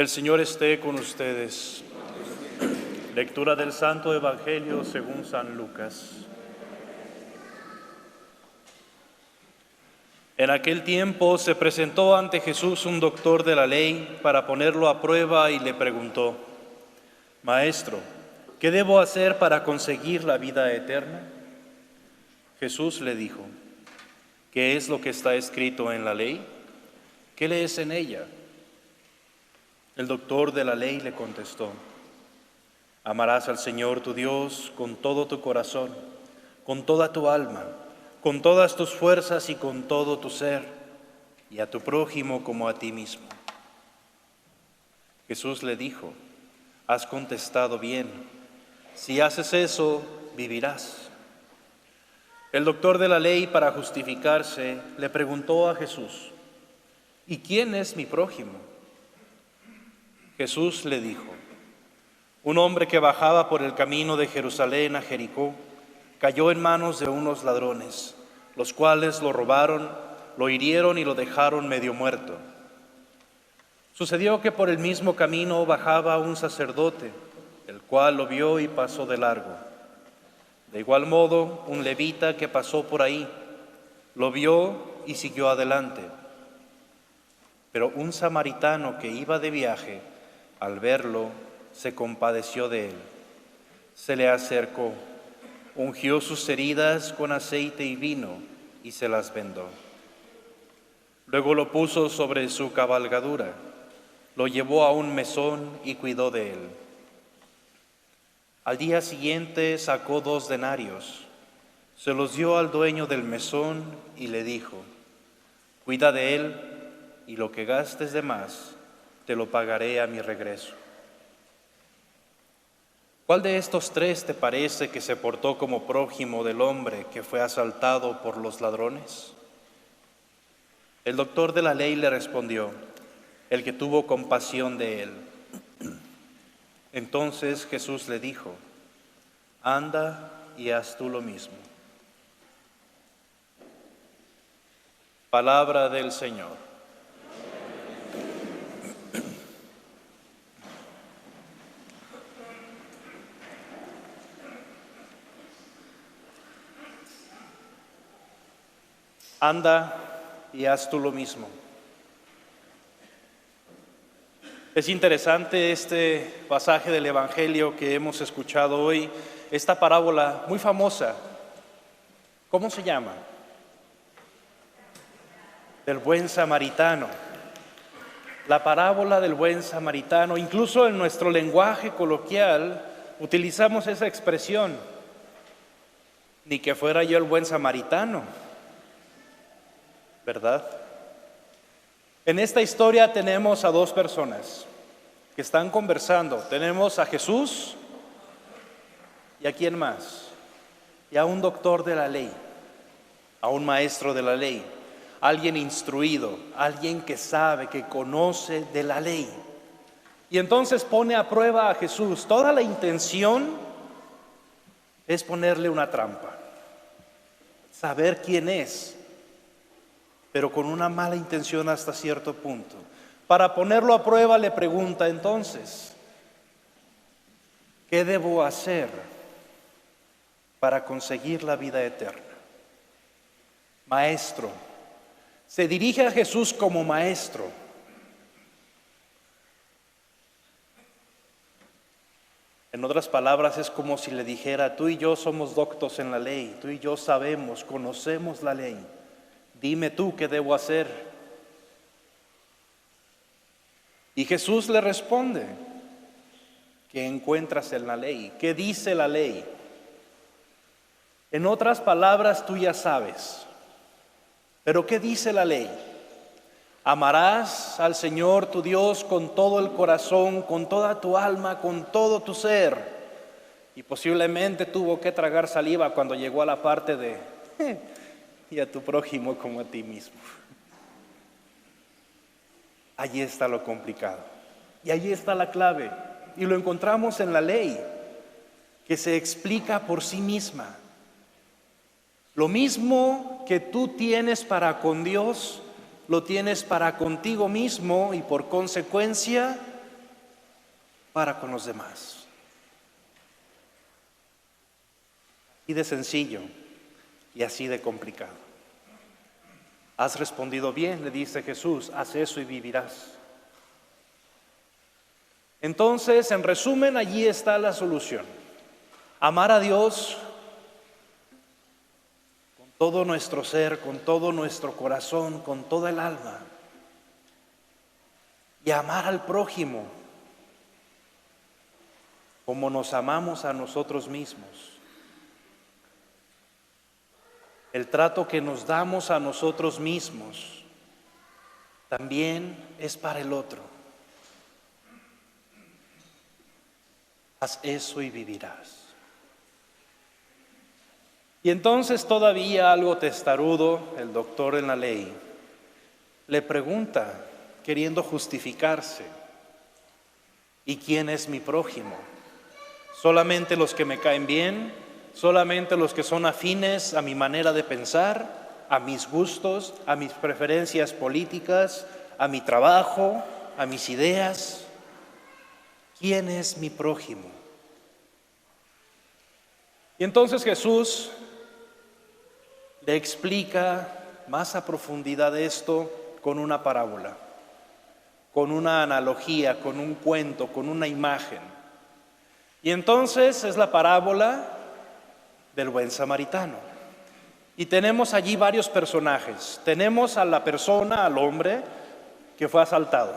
El Señor esté con ustedes. Lectura del Santo Evangelio según San Lucas. En aquel tiempo se presentó ante Jesús un doctor de la ley para ponerlo a prueba y le preguntó: Maestro, ¿qué debo hacer para conseguir la vida eterna? Jesús le dijo: ¿Qué es lo que está escrito en la ley? ¿Qué lees en ella? El doctor de la ley le contestó: Amarás al Señor tu Dios con todo tu corazón, con toda tu alma, con todas tus fuerzas y con todo tu ser, y a tu prójimo como a ti mismo. Jesús le dijo: Has contestado bien. Si haces eso, vivirás. El doctor de la ley, para justificarse, le preguntó a Jesús: ¿Y quién es mi prójimo? Jesús le dijo: Un hombre que bajaba por el camino de Jerusalén a Jericó cayó en manos de unos ladrones, los cuales lo robaron, lo hirieron y lo dejaron medio muerto. Sucedió que por el mismo camino bajaba un sacerdote, el cual lo vio y pasó de largo. De igual modo, un levita que pasó por ahí lo vio y siguió adelante. Pero un samaritano que iba de viaje, al verlo, se compadeció de él. Se le acercó, ungió sus heridas con aceite y vino y se las vendó. Luego lo puso sobre su cabalgadura, lo llevó a un mesón y cuidó de él. Al día siguiente sacó 2 denarios, se los dio al dueño del mesón y le dijo: Cuida de él y lo que gastes de más te lo pagaré a mi regreso. ¿Cuál de estos 3 te parece que se portó como prójimo del hombre que fue asaltado por los ladrones? El doctor de la ley le respondió: El que tuvo compasión de él. Entonces Jesús le dijo: Anda y haz tú lo mismo. Palabra del Señor. Anda y haz tú lo mismo. Es interesante este pasaje del Evangelio que hemos escuchado hoy, esta parábola muy famosa. ¿Cómo se llama? Del buen samaritano. La parábola del buen samaritano. Incluso en nuestro lenguaje coloquial utilizamos esa expresión. Ni que fuera yo el buen samaritano, ¿verdad? En esta historia tenemos a 2 personas que están conversando. Tenemos a Jesús y ¿a quién más? Y a un doctor de la ley, a un maestro de la ley, alguien instruido, alguien que sabe, que conoce de la ley. Y entonces pone a prueba a Jesús. Toda la intención es ponerle una trampa, saber quién es, pero con una mala intención hasta cierto punto. Para ponerlo a prueba le pregunta entonces: ¿qué debo hacer para conseguir la vida eterna? Maestro. Se dirige a Jesús como maestro. En otras palabras, es como si le dijera: tú y yo somos doctos en la ley, tú y yo sabemos, conocemos la ley. Dime tú qué debo hacer. Y Jesús le responde: ¿qué encuentras en la ley? ¿Qué dice la ley? En otras palabras, tú ya sabes. Pero ¿qué dice la ley? Amarás al Señor tu Dios con todo el corazón, con toda tu alma, con todo tu ser. Y posiblemente tuvo que tragar saliva cuando llegó a la parte de y a tu prójimo como a ti mismo. Allí está lo complicado. Y allí está la clave. Y lo encontramos en la ley, que se explica por sí misma. Lo mismo que tú tienes para con Dios, lo tienes para contigo mismo y por consecuencia para con los demás. Así de sencillo y así de complicado. Has respondido bien, le dice Jesús, haz eso y vivirás. Entonces, en resumen, allí está la solución. Amar a Dios con todo nuestro ser, con todo nuestro corazón, con toda el alma. Y amar al prójimo como nos amamos a nosotros mismos. El trato que nos damos a nosotros mismos también es para el otro. Haz eso y vivirás. Y entonces todavía algo testarudo, el doctor en la ley, le pregunta, queriendo justificarse, ¿y quién es mi prójimo? ¿Solamente los que me caen bien? ¿Solamente los que son afines a mi manera de pensar, a mis gustos, a mis preferencias políticas, a mi trabajo, a mis ideas? ¿Quién es mi prójimo? Y entonces Jesús le explica más a profundidad esto con una parábola, con una analogía, con un cuento, con una imagen. Y entonces es la parábola del buen samaritano. Y tenemos allí varios personajes. Tenemos a la persona, al hombre, que fue asaltado,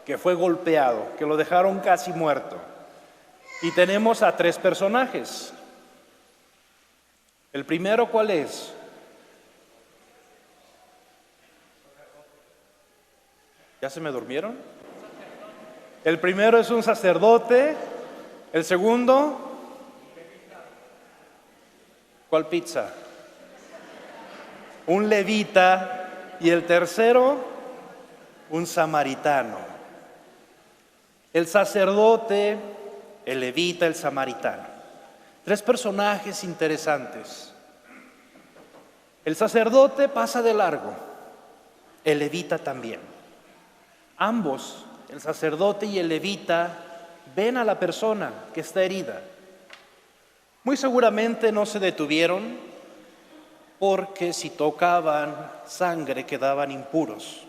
que fue golpeado, que lo dejaron casi muerto. Y tenemos a tres personajes. El primero, ¿cuál es? ¿Ya se me durmieron? El primero es un sacerdote. El segundo, ¿cuál pizza? Un levita. Y el tercero, un samaritano. El sacerdote, el levita, el samaritano. Tres personajes interesantes. El sacerdote pasa de largo, el levita también. Ambos, el sacerdote y el levita, ven a la persona que está herida. Muy seguramente no se detuvieron porque si tocaban sangre quedaban impuros.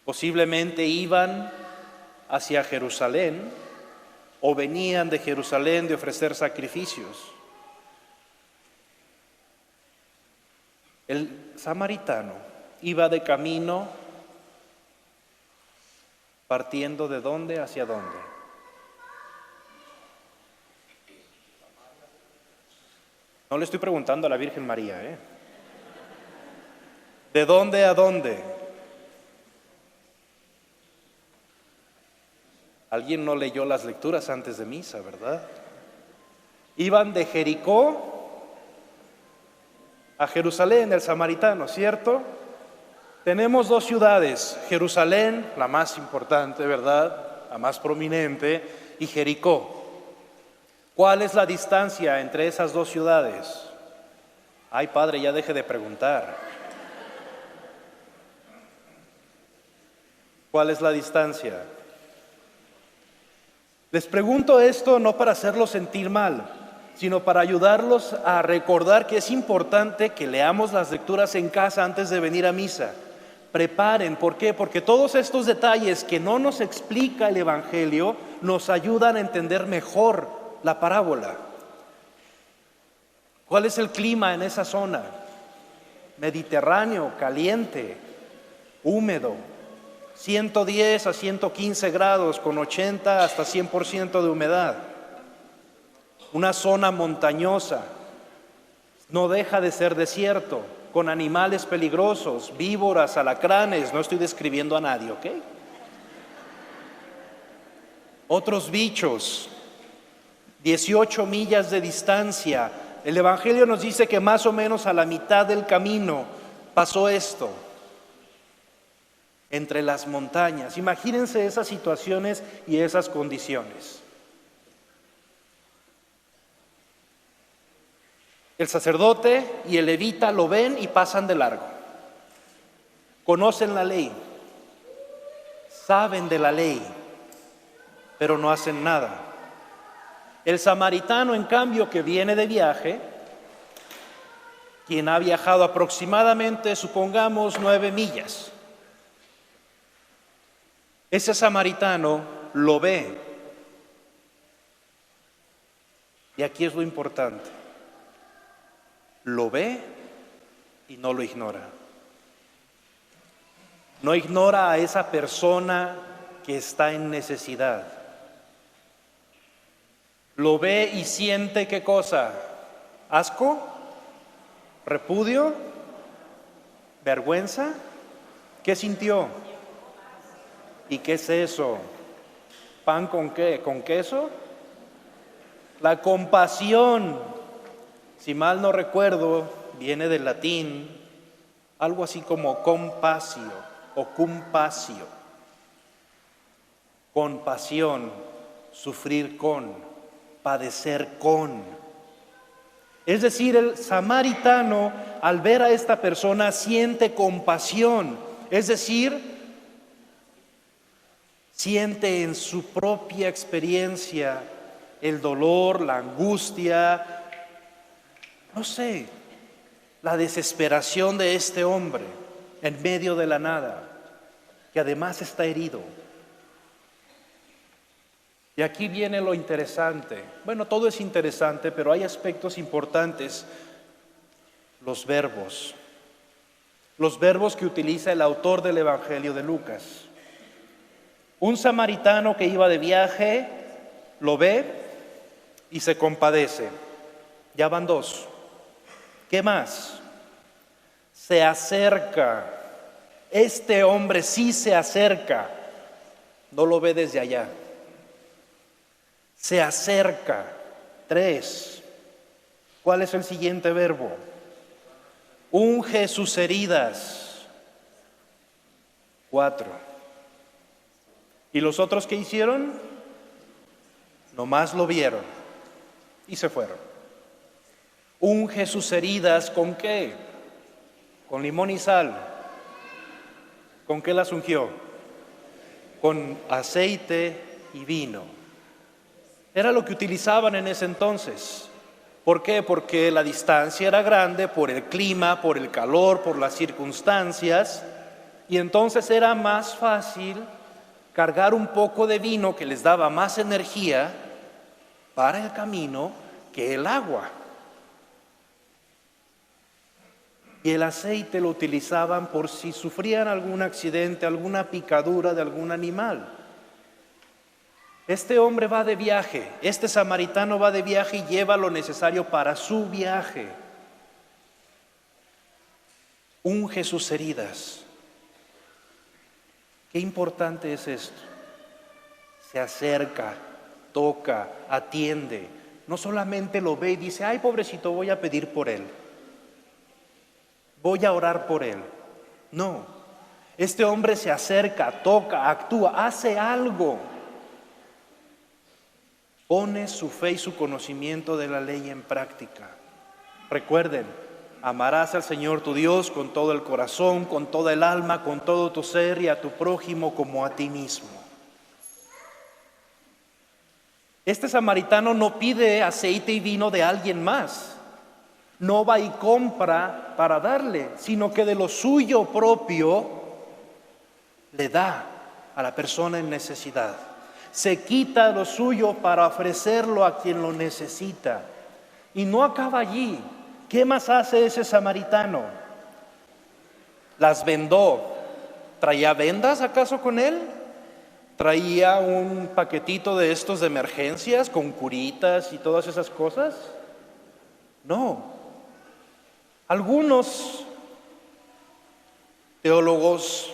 Posiblemente iban hacia Jerusalén o venían de Jerusalén de ofrecer sacrificios. El samaritano iba de camino partiendo ¿de dónde hacia dónde? No le estoy preguntando a la Virgen María, ¿eh? ¿De dónde a dónde? Alguien no leyó las lecturas antes de misa, ¿verdad? Iban de Jericó a Jerusalén, el samaritano, ¿cierto? Tenemos dos ciudades, Jerusalén, la más importante, ¿verdad? La más prominente, y Jericó. ¿Cuál es la distancia entre esas dos ciudades? Ay, padre, ya deje de preguntar. ¿Cuál es la distancia? Les pregunto esto no para hacerlos sentir mal, sino para ayudarlos a recordar que es importante que leamos las lecturas en casa antes de venir a misa. Preparen, ¿por qué? Porque todos estos detalles que no nos explica el Evangelio nos ayudan a entender mejor la parábola. ¿Cuál es el clima en esa zona? Mediterráneo, caliente, húmedo, 110 a 115 grados con 80 hasta 100% de humedad. Una zona montañosa, no deja de ser desierto, con animales peligrosos, víboras, alacranes, no estoy describiendo a nadie, ¿ok? Otros bichos, 18 millas de distancia. El Evangelio nos dice que más o menos a la mitad del camino pasó esto, entre las montañas. Imagínense esas situaciones y esas condiciones. El sacerdote y el levita lo ven y pasan de largo. Conocen la ley, saben de la ley, pero no hacen nada. El samaritano, en cambio, que viene de viaje, quien ha viajado aproximadamente, supongamos, 9 millas, ese samaritano lo ve. Y aquí es lo importante. Lo ve y no lo ignora. No ignora a esa persona que está en necesidad. Lo ve y siente ¿qué cosa? ¿Asco? ¿Repudio? ¿Vergüenza? ¿Qué sintió? ¿Y qué es eso? ¿Pan con qué? ¿Con queso? La compasión, si mal no recuerdo, viene del latín, algo así como compasio o compasio. Compasión, sufrir con, padecer con. Es decir, el samaritano, al ver a esta persona, siente compasión. Es decir, siente en su propia experiencia el dolor, la angustia, no sé, la desesperación de este hombre en medio de la nada, que además está herido. Y aquí viene lo interesante. Bueno, todo es interesante, pero hay aspectos importantes. Los verbos que utiliza el autor del Evangelio de Lucas. Un samaritano que iba de viaje lo ve y se compadece. Ya van 2. ¿Qué más? Se acerca. Este hombre sí se acerca. No lo ve desde allá. Se acerca. 3. ¿Cuál es el siguiente verbo? Unge sus heridas. 4. ¿Y los otros qué hicieron? Nomás lo vieron y se fueron. Unge sus heridas, ¿con qué? Con limón y sal. ¿Con qué las ungió? Con aceite y vino. Era lo que utilizaban en ese entonces. ¿Por qué? Porque la distancia era grande, por el clima, por el calor, por las circunstancias, y entonces era más fácil cargar un poco de vino que les daba más energía para el camino que el agua. Y el aceite lo utilizaban por si sufrían algún accidente, alguna picadura de algún animal. Este hombre va de viaje, este samaritano va de viaje y lleva lo necesario para su viaje. Unge sus heridas. Qué importante es esto. Se acerca, toca, atiende. No solamente lo ve y dice, ay, pobrecito, voy a pedir por él. Voy a orar por él. No, este hombre se acerca, toca, actúa, hace algo. Pone su fe y su conocimiento de la ley en práctica. Recuerden, amarás al Señor tu Dios con todo el corazón, con toda el alma, con todo tu ser y a tu prójimo como a ti mismo. Este samaritano no pide aceite y vino de alguien más. No va y compra para darle, sino que de lo suyo propio le da a la persona en necesidad. Se quita lo suyo para ofrecerlo a quien lo necesita. Y no acaba allí. ¿Qué más hace ese samaritano? Las vendó. ¿Traía vendas acaso con él? ¿Traía un paquetito de estos de emergencias con curitas y todas esas cosas? No. Algunos teólogos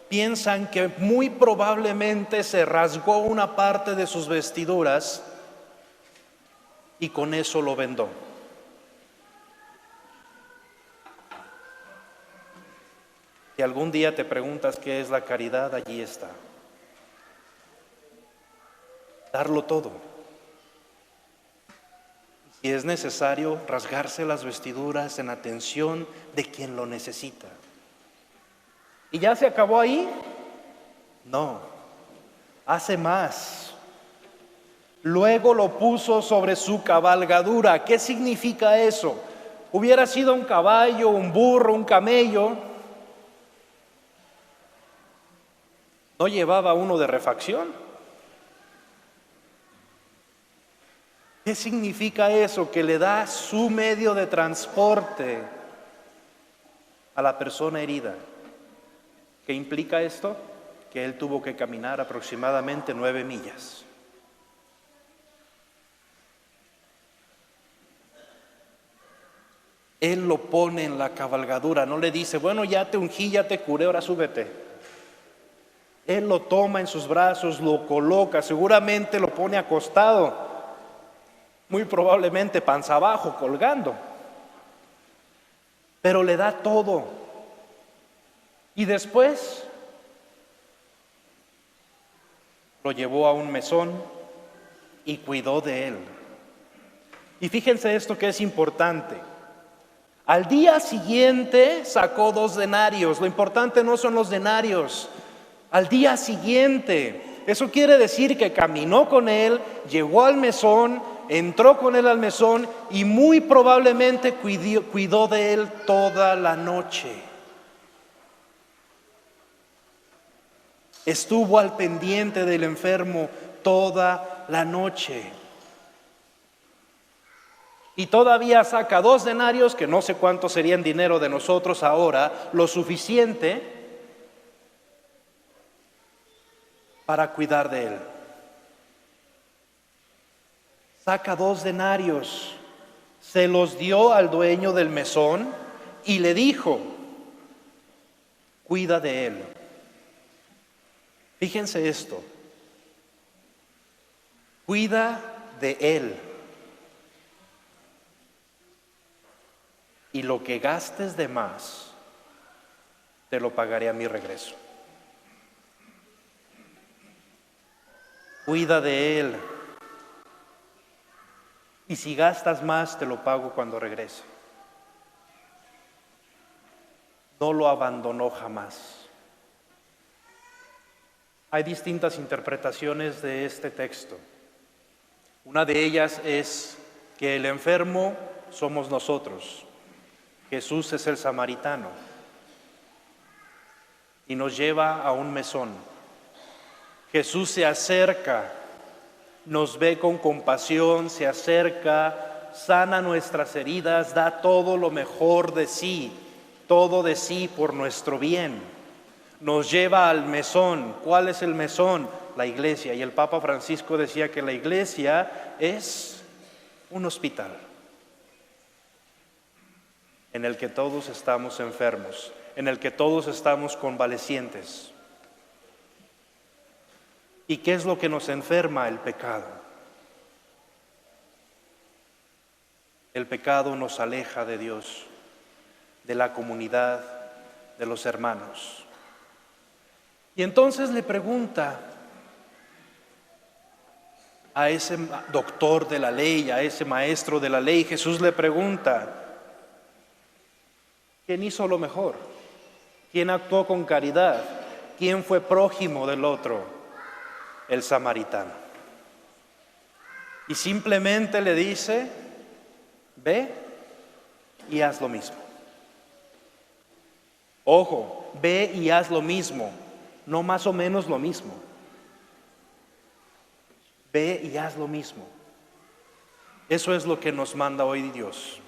piensan que muy probablemente se rasgó una parte de sus vestiduras y con eso lo vendó. Si algún día te preguntas qué es la caridad, allí está. Darlo todo. Si es necesario, rasgarse las vestiduras en atención de quien lo necesita. ¿Y ya se acabó ahí? No, hace más. Luego lo puso sobre su cabalgadura. ¿Qué significa eso? Hubiera sido un caballo, un burro, un camello. No llevaba uno de refacción. ¿Qué significa eso? Que le da su medio de transporte a la persona herida. ¿Qué implica esto? Que él tuvo que caminar aproximadamente 9 millas. Él lo pone en la cabalgadura, no le dice, bueno, ya te ungí, ya te curé, ahora súbete. Él lo toma en sus brazos, lo coloca, seguramente lo pone acostado, muy probablemente panza abajo, colgando. Pero le da todo. Y después lo llevó a un mesón y cuidó de él. Y fíjense esto que es importante. Al día siguiente sacó 2 denarios. Lo importante no son los denarios. Al día siguiente, eso quiere decir que caminó con él, llegó al mesón, entró con él al mesón y muy probablemente cuidó de él toda la noche. Estuvo al pendiente del enfermo toda la noche. Y todavía saca 2 denarios, que no sé cuánto sería en dinero de nosotros ahora, lo suficiente para cuidar de él. Saca 2 denarios, se los dio al dueño del mesón y le dijo, cuida de él. Fíjense esto, cuida de él. Y lo que gastes de más, te lo pagaré a mi regreso. Cuida de él. Y si gastas más, te lo pago cuando regrese. No lo abandonó jamás. Hay distintas interpretaciones de este texto. Una de ellas es que el enfermo somos nosotros. Jesús es el samaritano y nos lleva a un mesón. Jesús se acerca, nos ve con compasión, se acerca, sana nuestras heridas, da todo lo mejor de sí, todo de sí por nuestro bien. Nos lleva al mesón. ¿Cuál es el mesón? La iglesia. Y el Papa Francisco decía que la iglesia es un hospital en el que todos estamos enfermos, en el que todos estamos convalecientes. ¿Y qué es lo que nos enferma? El pecado. El pecado nos aleja de Dios, de la comunidad, de los hermanos. Y entonces le pregunta a ese doctor de la ley, a ese maestro de la ley, Jesús le pregunta, ¿quién hizo lo mejor? ¿Quién actuó con caridad? ¿Quién fue prójimo del otro? El samaritano. Y simplemente le dice, ve y haz lo mismo. Ojo, ve y haz lo mismo, no más o menos lo mismo. Ve y haz lo mismo. Eso es lo que nos manda hoy Dios.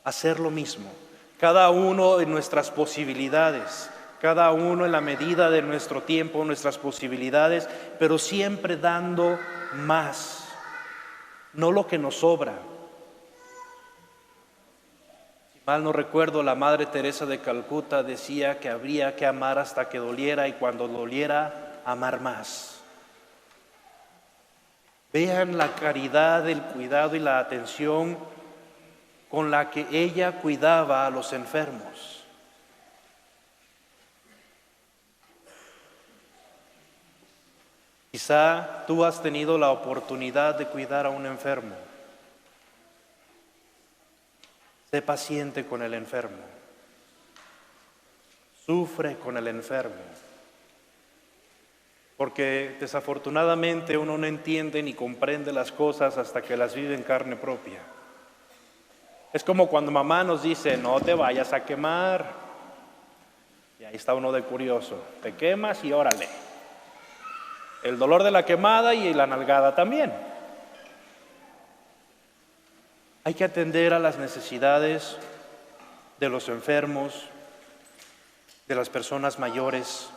Hacer lo mismo. Cada uno en nuestras posibilidades, cada uno en la medida de nuestro tiempo, nuestras posibilidades, pero siempre dando más, no lo que nos sobra. Si mal no recuerdo, la Madre Teresa de Calcuta decía que habría que amar hasta que doliera y cuando doliera, amar más. Vean la caridad, el cuidado y la atención con la que ella cuidaba a los enfermos. Quizá tú has tenido la oportunidad de cuidar a un enfermo. Sé paciente con el enfermo. Sufre con el enfermo. porque desafortunadamente uno no entiende ni comprende las cosas hasta que las vive en carne propia. Es como cuando mamá nos dice, no te vayas a quemar. Y ahí está uno de curioso, te quemas y órale. El dolor de la quemada y la nalgada también. Hay que atender a las necesidades de los enfermos, de las personas mayores,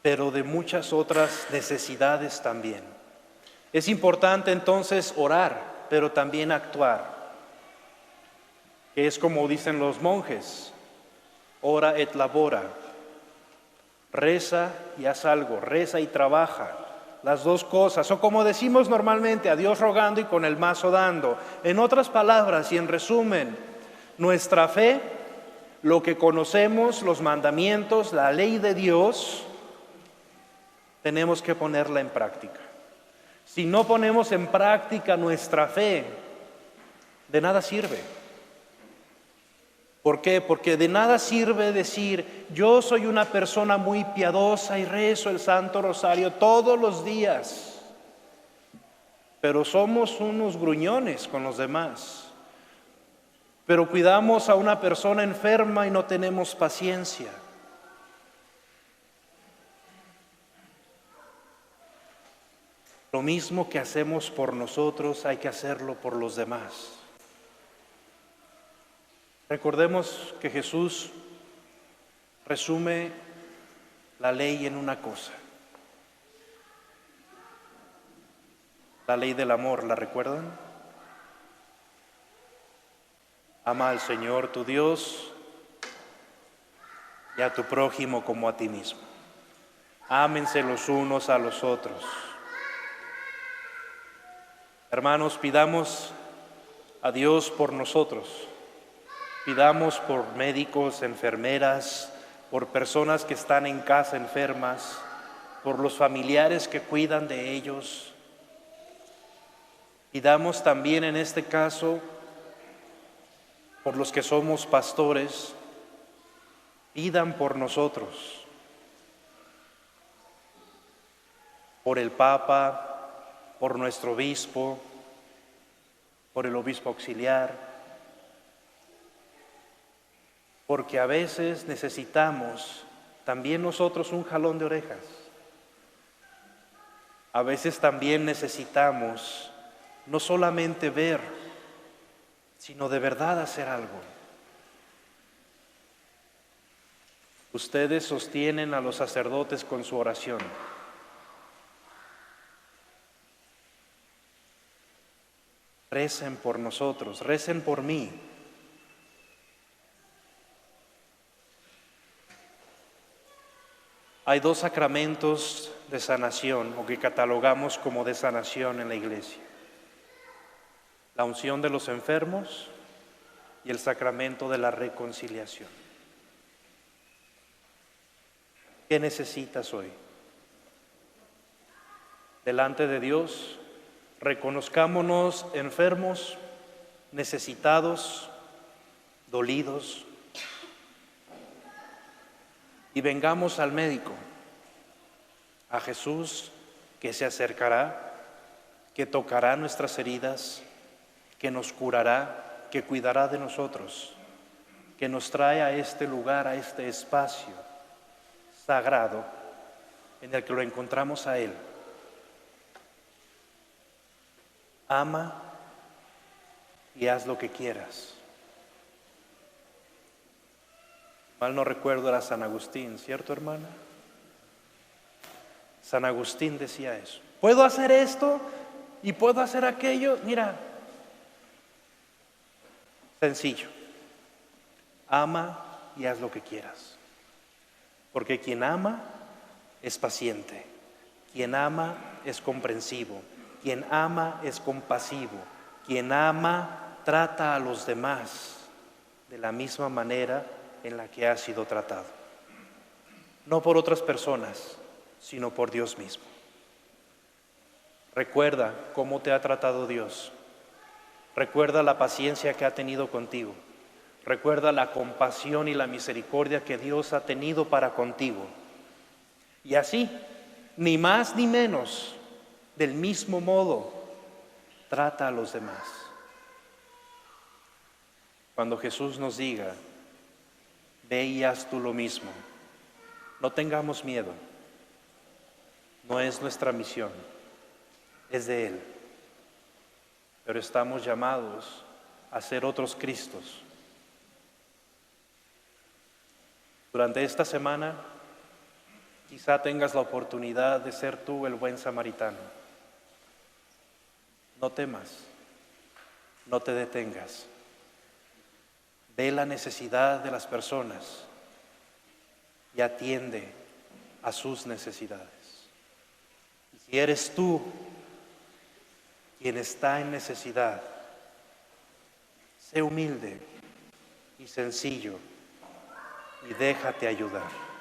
pero de muchas otras necesidades también. Es importante entonces orar, pero también actuar, que es como dicen los monjes, ora et labora, reza y haz algo, reza y trabaja, las dos cosas, o como decimos normalmente, a Dios rogando y con el mazo dando. En otras palabras y en resumen, nuestra fe, lo que conocemos, los mandamientos, la ley de Dios, tenemos que ponerla en práctica. Si no ponemos en práctica nuestra fe, de nada sirve. ¿Por qué? Porque de nada sirve decir, yo soy una persona muy piadosa y rezo el Santo Rosario todos los días, pero somos unos gruñones con los demás. Pero cuidamos a una persona enferma y no tenemos paciencia. Lo mismo que hacemos por nosotros, hay que hacerlo por los demás. Recordemos que Jesús resume la ley en una cosa. La ley del amor, ¿la recuerdan? Ama al Señor tu Dios y a tu prójimo como a ti mismo. Ámense los unos a los otros. Hermanos, pidamos a Dios por nosotros. Pidamos por médicos, enfermeras, por personas que están en casa enfermas, por los familiares que cuidan de ellos. Pidamos también en este caso por los que somos pastores, pidan por nosotros, por el Papa, por nuestro obispo, por el obispo auxiliar, porque a veces necesitamos también nosotros un jalón de orejas. A veces también necesitamos no solamente ver, sino de verdad hacer algo. Ustedes sostienen a los sacerdotes con su oración. Recen por nosotros, recen por mí. Hay dos sacramentos de sanación, o que catalogamos como de sanación en la Iglesia: la unción de los enfermos y el sacramento de la reconciliación. ¿Qué necesitas hoy? Delante de Dios, reconozcámonos enfermos, necesitados, dolidos, y vengamos al médico, a Jesús, que se acercará, que tocará nuestras heridas, que nos curará, que cuidará de nosotros, que nos trae a este lugar, a este espacio sagrado en el que lo encontramos a Él. Ama y haz lo que quieras. Mal no recuerdo, era San Agustín, ¿cierto, hermana? San Agustín decía eso. ¿Puedo hacer esto y puedo hacer aquello? Mira, sencillo. Ama y haz lo que quieras. Porque quien ama es paciente. Quien ama es comprensivo. Quien ama es compasivo. Quien ama trata a los demás de la misma manera en la que ha sido tratado. No por otras personas, sino por Dios mismo. Recuerda cómo te ha tratado Dios. Recuerda la paciencia que ha tenido contigo. Recuerda la compasión y la misericordia que Dios ha tenido para contigo. Y así, ni más ni menos, del mismo modo, trata a los demás. Cuando Jesús nos diga, ve y haz tú lo mismo, no tengamos miedo. No es nuestra misión, es de Él. Pero estamos llamados a ser otros Cristos. Durante esta semana, quizá tengas la oportunidad de ser tú el buen samaritano. No temas, no te detengas. Ve la necesidad de las personas y atiende a sus necesidades. Y si eres tú quien está en necesidad, sé humilde y sencillo y déjate ayudar.